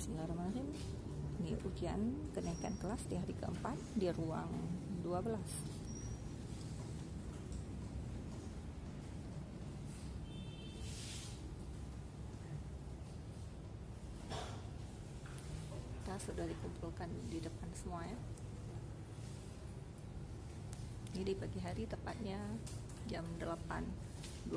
Bismillahirrahmanirrahim. Ini ujian kenaikan kelas di hari keempat di ruang 12. Kita sudah dikumpulkan di depan semua ya. Ini di pagi hari, tepatnya jam 8.24.